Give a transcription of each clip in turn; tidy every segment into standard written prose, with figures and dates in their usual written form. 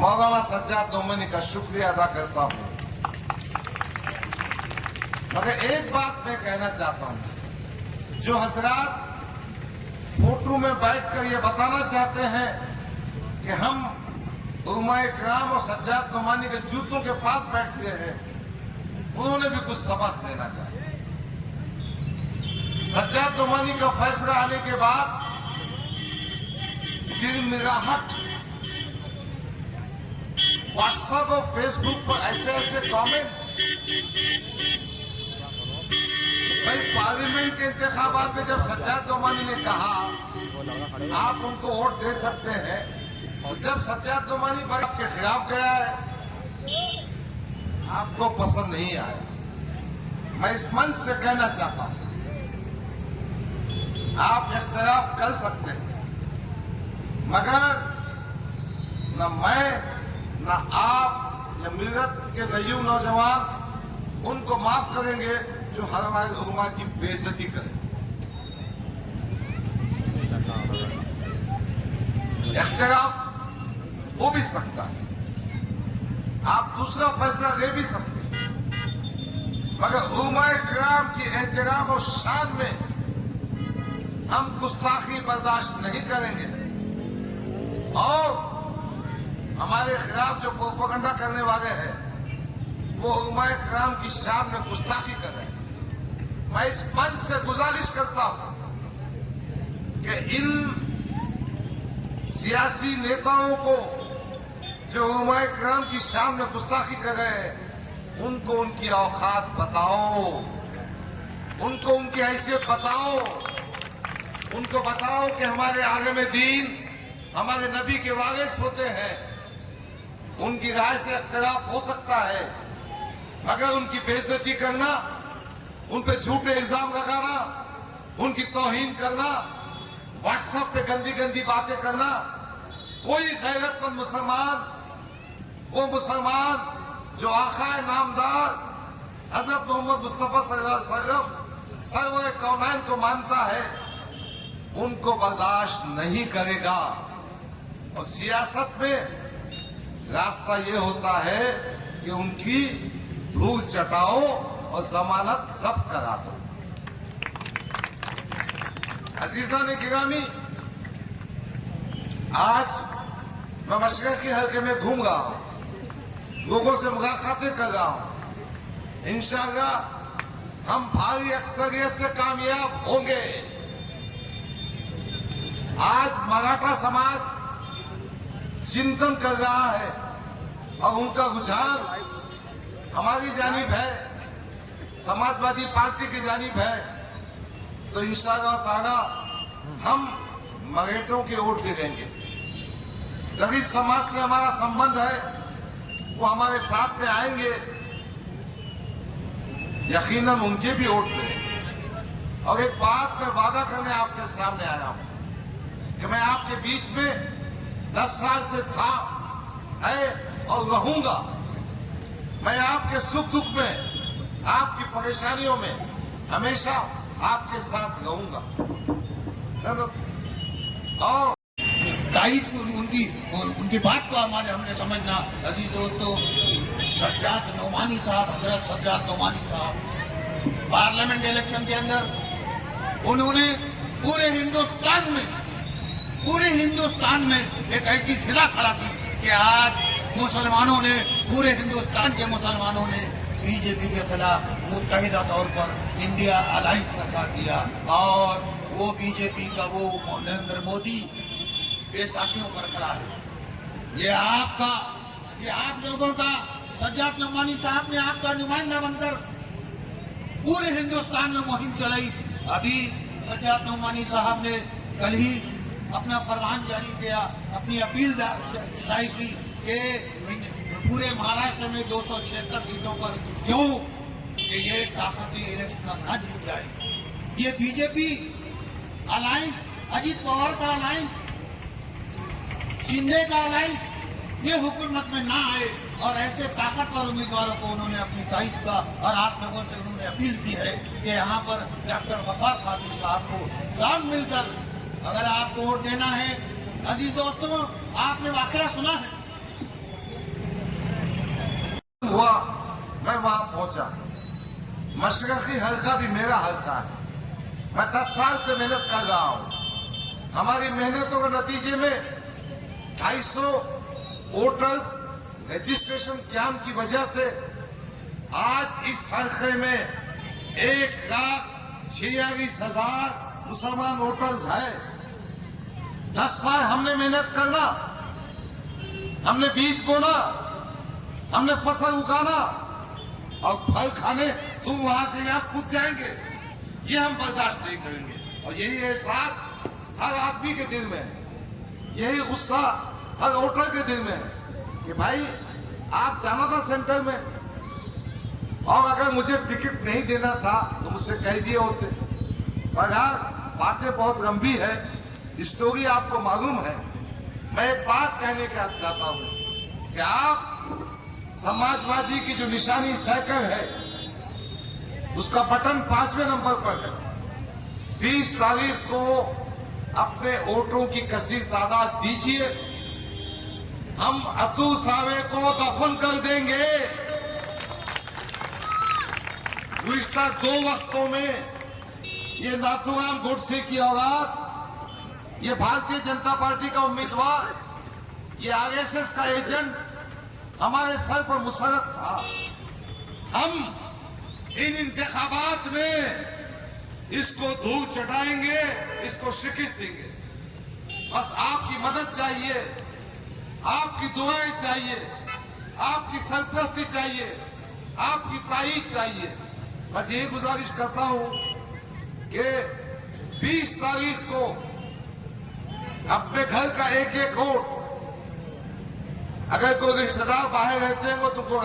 मौलाना सज्जाद नोमानी का शुक्रिया अदा करता हूं। मगर एक बात मैं कहना चाहता हूं, जो हजरात फोटो में बैठकर ये बताना चाहते हैं कि हम उलमाए किराम और सज्जाद नोमानी के जूतों के पास बैठते हैं, उन्होंने भी कुछ सबक लेना चाहिए। सज्जाद नोमानी का फैसला आने के बाद गिरमिराहट व्हाट्सएप और फेसबुक पर ऐसे कमेंट, भाई पार्लियामेंट के इंतखाबात में जब सज्जाद नोमानी ने कहा आप उनको वोट दे सकते हैं, तो जब सज्जाद नोमानी आपके खिलाफ गया है, आपको पसंद नहीं आया। मैं इस मंच से कहना चाहता हूं, आप इख्तिलाफ कर सकते हैं, मगर न मैं न आप या मिलत के गयूम नौजवान उनको माफ करेंगे जो हमारे उलमा की बेइज्जती करें। इख्तिलाफ हो भी सकता है, आप दूसरा फैसला ले भी सकते हैं, मगर उलमाए किराम की एहतराम और शान में हम गुस्ताखी बर्दाश्त नहीं करेंगे। और हमारे खिलाफ जो प्रोपेगेंडा करने वाले हैं वो उलमाए किराम की शान में गुस्ताखी कर रहे हैं। मैं इस मंच से गुजारिश करता हूं कि इन सियासी नेताओं को जो उलमाए किराम की शान में गुस्ताखी कर रहे हैं, उनको उनकी औकात बताओ, उनको उनकी हैसियत बताओ, उनको बताओ कि हमारे आगे में दीन हमारे नबी के वारिस होते हैं। उनकी राय से इख्तिलाफ हो सकता है, मगर उनकी बेइज्जती करना, उन पे झूठे इल्जाम लगाना, उनकी तौहीन करना, व्हाट्सएप पे गंदी गंदी बातें करना, कोई गैरतमंद मुसलमान, वो मुसलमान जो आका नामदार हजरत मोहम्मद मुस्तफा सल्लल्लाहु अलैहि वसल्लम सर्वर कौनैन को मानता है, उनको बर्दाश्त नहीं करेगा। और सियासत में रास्ता ये होता है कि उनकी धूल चटाओ और जमानत जब्त करा दो। अजीजा ने गिरामी, आज मैं मशरक़ के हल्के में घूम रहा हूं, लोगों से मुलाकातें कर रहा हूं। इंशाअल्लाह हम भारी अक्सरियत से कामयाब होंगे। आज मराठा समाज चिंतन कर रहा है और उनका रुझान हमारी जानिब है, समाजवादी पार्टी की जानिब है। तो इंशाअल्लाह ताला हम मराठों की वोट भी देंगे। दलित समाज से हमारा संबंध है, वो हमारे साथ में आएंगे, यकीनन उनके भी वोट देंगे। और एक बात मैं वादा करने आपके सामने आया हूं कि मैं आपके बीच में 10 साल से था, है और रहूंगा। मैं आपके सुख दुख में, आपकी परेशानियों में हमेशा आपके साथ रहूंगा। और ताईद को उनकी बात को हमने समझना। अजीज दोस्तों, सज्जाद नोमानी साहब, हजरत सज्जाद नोमानी साहब पार्लियामेंट इलेक्शन के अंदर उन्होंने पूरे हिंदुस्तान में एक ऐसी फिजा खड़ा की कि आज मुसलमानों ने, पूरे हिंदुस्तान के मुसलमानों ने बीजेपी के खिलाफ मुत्तहिदा तौर पर इंडिया अलायंस का साथ दिया। और वो बीजेपी का वो नरेंद्र मोदी बेसाखियों पर खड़ा है। ये आप लोगों का, सज्जाद नोमानी साहब ने आपका नुमाइंदा बनकर पूरे हिंदुस्तान में मुहिम चलाई। अभी सज्जाद नोमानी साहब ने कल ही अपना फरमान जारी किया, अपनी अपील शायद की कि पूरे महाराष्ट्र में 276 सीटों पर क्यों कि ये ताकती इलेक्शन न जीत जाए। ये बीजेपी अलायंस, अजीत पवार का अलायंस, शिंदे का अलायंस, ये हुकूमत में ना आए। और ऐसे ताकतवर उम्मीदवारों को उन्होंने अपनी तारीफ का, और आप लोगों से उन्होंने अपील की है कि यहाँ पर डॉक्टर गफार खातून साहब को साथ मिलकर अगर आपको वोट देना है। अजीज दोस्तों, आपने वाकया सुना है मशरक़ी हल्का भी मेरा हल्का है। मैं 10 साल से मेहनत कर रहा हूं। हमारी मेहनतों के नतीजे में 250 वोटर्स रजिस्ट्रेशन कैंप की वजह से आज इस हल्के में 1,46,000 मुसलमान वोटर्स है। 10 साल हमने मेहनत करना, हमने बीज बोना, हमने फसल उगाना और फल खाने तुम वहां से यहां कूद जाएंगे, ये हम बर्दाश्त नहीं करेंगे। और यही एहसास हर आदमी के दिल में है, यही गुस्सा हर वोटर के दिल में है कि भाई आप जाना था सेंटर में और अगर मुझे टिकट नहीं देना था तो मुझसे कह दिए होते। पर यार बातें बहुत गंभीर है, स्टोरी आपको मालूम है। मैं एक बात कहने का चाहता हूं कि आप समाजवादी की जो निशानी साइकिल है उसका बटन 5वें नंबर पर है। 20 तारीख को अपने वोटों की कसीर तादाद दीजिए, हम अतु सावे को दफन कर देंगे। गुज़िश्ता 2 वक्तों में ये नाथूराम गोडसे की औलाद, ये भारतीय जनता पार्टी का उम्मीदवार, ये आरएसएस का एजेंट हमारे सर पर मुसल्लत था। हम इन इंतखाबात में इसको धूल चटाएंगे, इसको शिकस्त देंगे। बस आपकी मदद चाहिए, आपकी दुआएं चाहिए, आपकी सरपरस्ती चाहिए, आपकी ताईद चाहिए। बस यही गुजारिश करता हूं कि 20 तारीख को अपने घर का एक वोट, अगर कोई रिश्तेदार बाहर रहते हैं वो तुमको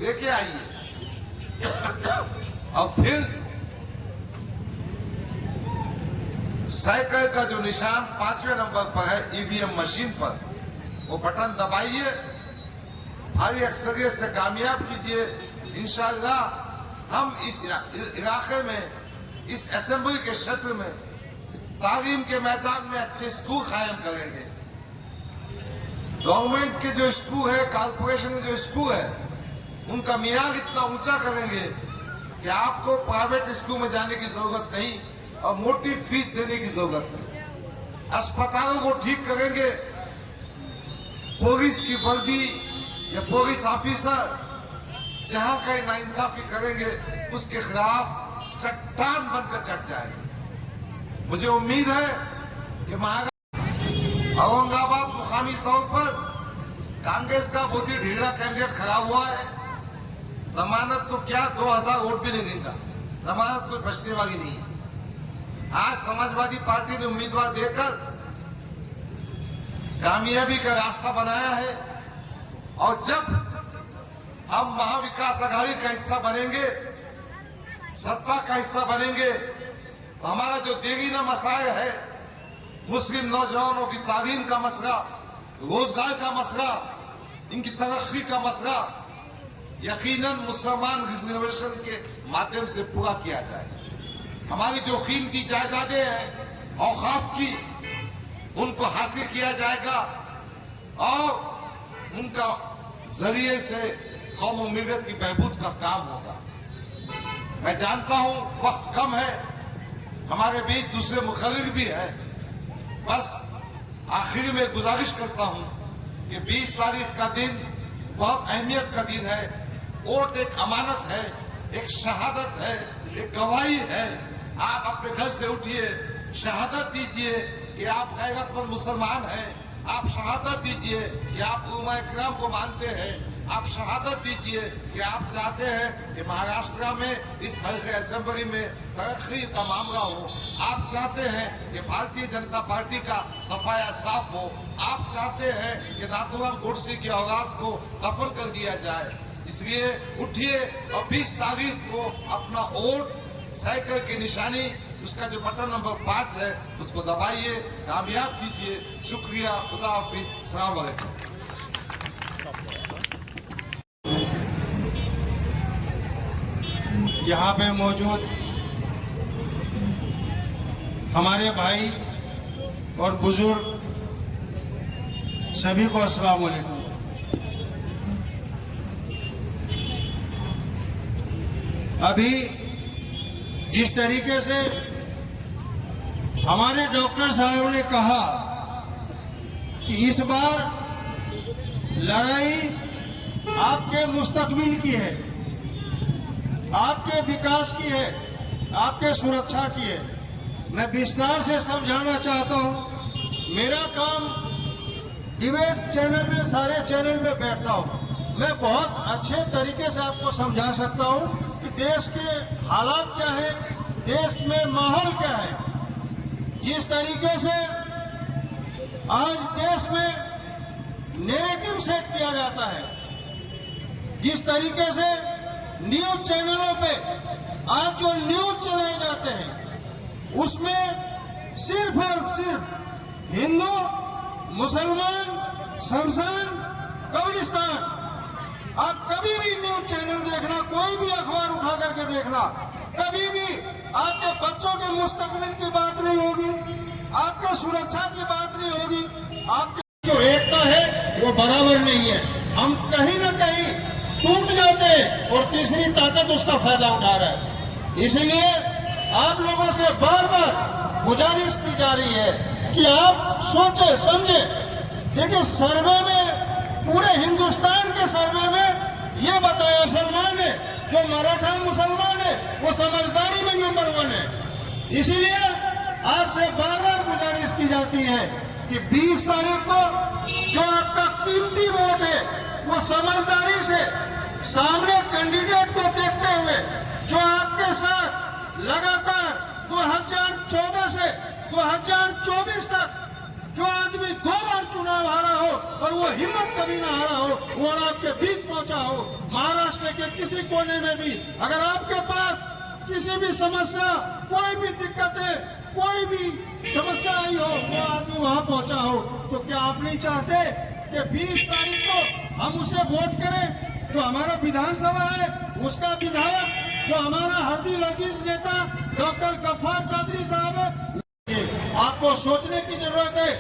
लेके आइए और फिर साइकिल का जो निशान 5वें नंबर पर है ईवीएम मशीन पर, वो बटन दबाइए, भारी अक्सरियत से कामयाब कीजिए। इंशाअल्लाह हम इस इलाके में, इस असेंबली के क्षेत्र में तालीम के मैदान में अच्छे स्कूल कायम करेंगे। गवर्नमेंट के जो स्कूल है, कॉर्पोरेशन के जो स्कूल है, उनका मियार इतना ऊंचा करेंगे कि आपको प्राइवेट स्कूल में जाने की जरूरत नहीं और मोटी फीस देने की जरूरत नहीं। अस्पतालों को ठीक करेंगे। पुलिस की वर्दी या पुलिस ऑफिसर जहां कहीं नाइंसाफी करेंगे उसके खिलाफ चट्टान बनकर डट जाएंगे। मुझे उम्मीद है कि औरंगाबाद मुकामी तौर पर कांग्रेस का बहुत ही ढीला कैंडिडेट खड़ा हुआ है। जमानत तो क्या 2000 वोट भी नहीं देगा, जमानत कोई बचने वाली नहीं है। आज समाजवादी पार्टी ने उम्मीदवार देकर कामयाबी का रास्ता बनाया है और जब हम महाविकास आघाड़ी का हिस्सा बनेंगे, सत्ता का हिस्सा बनेंगे, तो हमारा जो देरीना मसाइल है, मुस्लिम नौजवानों की तालीम का मसला, रोजगार का मसला, इनकी तरक्की का मसला यकीनन मुसलमान रिजर्वेशन के माध्यम से पूरा किया जाए। हमारी जो कीमती जायदादें हैं औकाफ की, उनको हासिल किया जाएगा और उनका जरिए से कौम और मिल्लत की बहबूद का काम होगा। मैं जानता हूं वक्त कम है, हमारे बीच दूसरे मुखर्रिर भी है। बस आखिर में गुजारिश करता हूं कि 20 तारीख का दिन बहुत अहमियत का दिन है। वोट एक अमानत है, एक शहादत है, एक गवाही है। आप अपने घर से उठिए, शहादत दीजिए कि आप गैरतमंद मुसलमान हैं। आप शहादत दीजिए कि आप उलमा इकराम को मानते हैं। आप शहादत दीजिए कि आप चाहते हैं कि महाराष्ट्र में इस हल्के असेंबली में तरक्की का मामला हो। आप चाहते हैं कि भारतीय जनता पार्टी का सफाया साफ हो। आप चाहते हैं कि नाथूराम गोडसे की औलाद को दफन कर दिया जाए। इसलिए उठिए और 20 तारीख को अपना वोट साइकिल की निशानी, उसका जो बटन नंबर 5 है, उसको दबाइए, कामयाब कीजिए। शुक्रिया, खुदा हाफिज, अस्सलाम वालेकुम। यहाँ पे मौजूद हमारे भाई और बुजुर्ग सभी को अस्सलाम वालेकुम। अभी जिस तरीके से हमारे डॉक्टर साहब ने कहा कि इस बार लड़ाई आपके मुस्तकबिल की है, आपके विकास की है, आपके सुरक्षा की है। मैं विस्तार से समझाना चाहता हूं। मेरा काम डिबेट चैनल में, सारे चैनल में बैठता हूं। मैं बहुत अच्छे तरीके से आपको समझा सकता हूं कि देश के हालात क्या है, देश में माहौल क्या है। जिस तरीके से आज देश में नैरेटिव सेट किया जाता है, जिस तरीके से न्यूज चैनलों पे आज जो न्यूज चलाए जाते हैं, उसमें सिर्फ और सिर्फ हिंदू, मुसलमान, शमशान, कब्रिस्तान। आप कभी भी न्यूज चैनल देखना, कोई भी अखबार उठा करके देखना, कभी भी आपके बच्चों के मुस्तकबिल की बात नहीं होगी, आपके सुरक्षा की बात नहीं होगी। आपकी जो एकता है वो बराबर नहीं है। हम कहीं ना कहीं टूट जाते हैं और तीसरी ताकत उसका फायदा उठा रहा है। इसलिए आप लोगों से बार बार गुजारिश की जा रही है कि आप सोचे समझे। देखिए, सर्वे में, पूरे हिंदुस्तान के सर्वे में ये बताया मुसलमान है, जो मराठा मुसलमान है वो समझदारी में नंबर 1 है। इसीलिए आपसे बार बार गुजारिश की जाती है कि 20 तारीख को जो आपका कीमती वोट है वो समझदारी से सामने कैंडिडेट को देखते हुए, जो आपके साथ लगातार 2014 से 2024 तक जो आदमी 2 बार चुनाव हारा हो और वो हिम्मत कभी ना हारा हो, वो आपके बीच पहुंचा हो। महाराष्ट्र के किसी कोने में भी अगर आपके पास किसी भी समस्या, कोई भी दिक्कत है, कोई भी समस्या आई हो, वो आदमी वहां पहुंचा हो, तो क्या आप नहीं चाहते कि 20 तारीख को हम उसे वोट करें? जो हमारा विधानसभा है उसका विधायक, जो हमारा हरदिल अजीज नेता डॉक्टर गफ्फार कादरी साहब है। आपको सोचने की जरूरत है,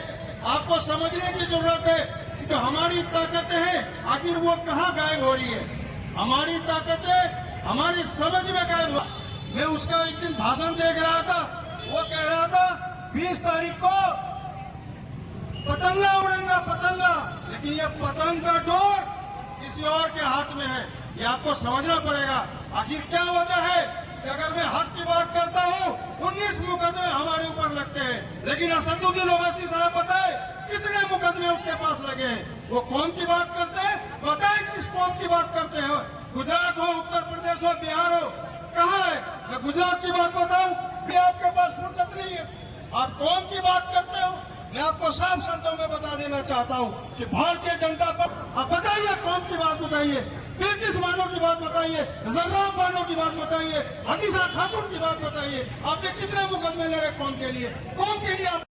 आपको समझने की जरूरत है कि हमारी ताकतें हैं, आखिर वो कहाँ गायब हो रही है। हमारी ताकतें हमारी समझ में गायब हो। मैं उसका एक दिन भाषण देख रहा था, वो कह रहा था 20 तारीख को पतंगा उड़ेगा, पतंगा, लेकिन ये पतंग का डोर किसी और के हाथ में है। ये आपको समझना पड़ेगा। आखिर क्या वजह है कि अगर मैं हक की बात करता हूँ 19 मुकदमे हमारे ऊपर लगते हैं, लेकिन असदुद्दीन ओवैसी साहब बताए कितने मुकदमे उसके पास लगे हैं। वो कौन की बात करते हैं, बताए किस कौम की बात करते हैं। गुजरात हो, उत्तर प्रदेश हो, बिहार हो, कहाँ है? मैं गुजरात की बात बताऊं भी आपके पास फुर्सत नहीं है। आप कौन की बात करते हो? मैं आपको साफ शब्दों में बता देना चाहता हूं कि भारतीय जनता पार्टी, आप बताइए कौन की बात बताइए, बिल्किस बानो की बात बताइए, जर्राब बानो की बात बताइए, हदीसा खातून की बात बताइए। आपने कितने मुकदमे लड़े कौन के लिए, कौन के लिए?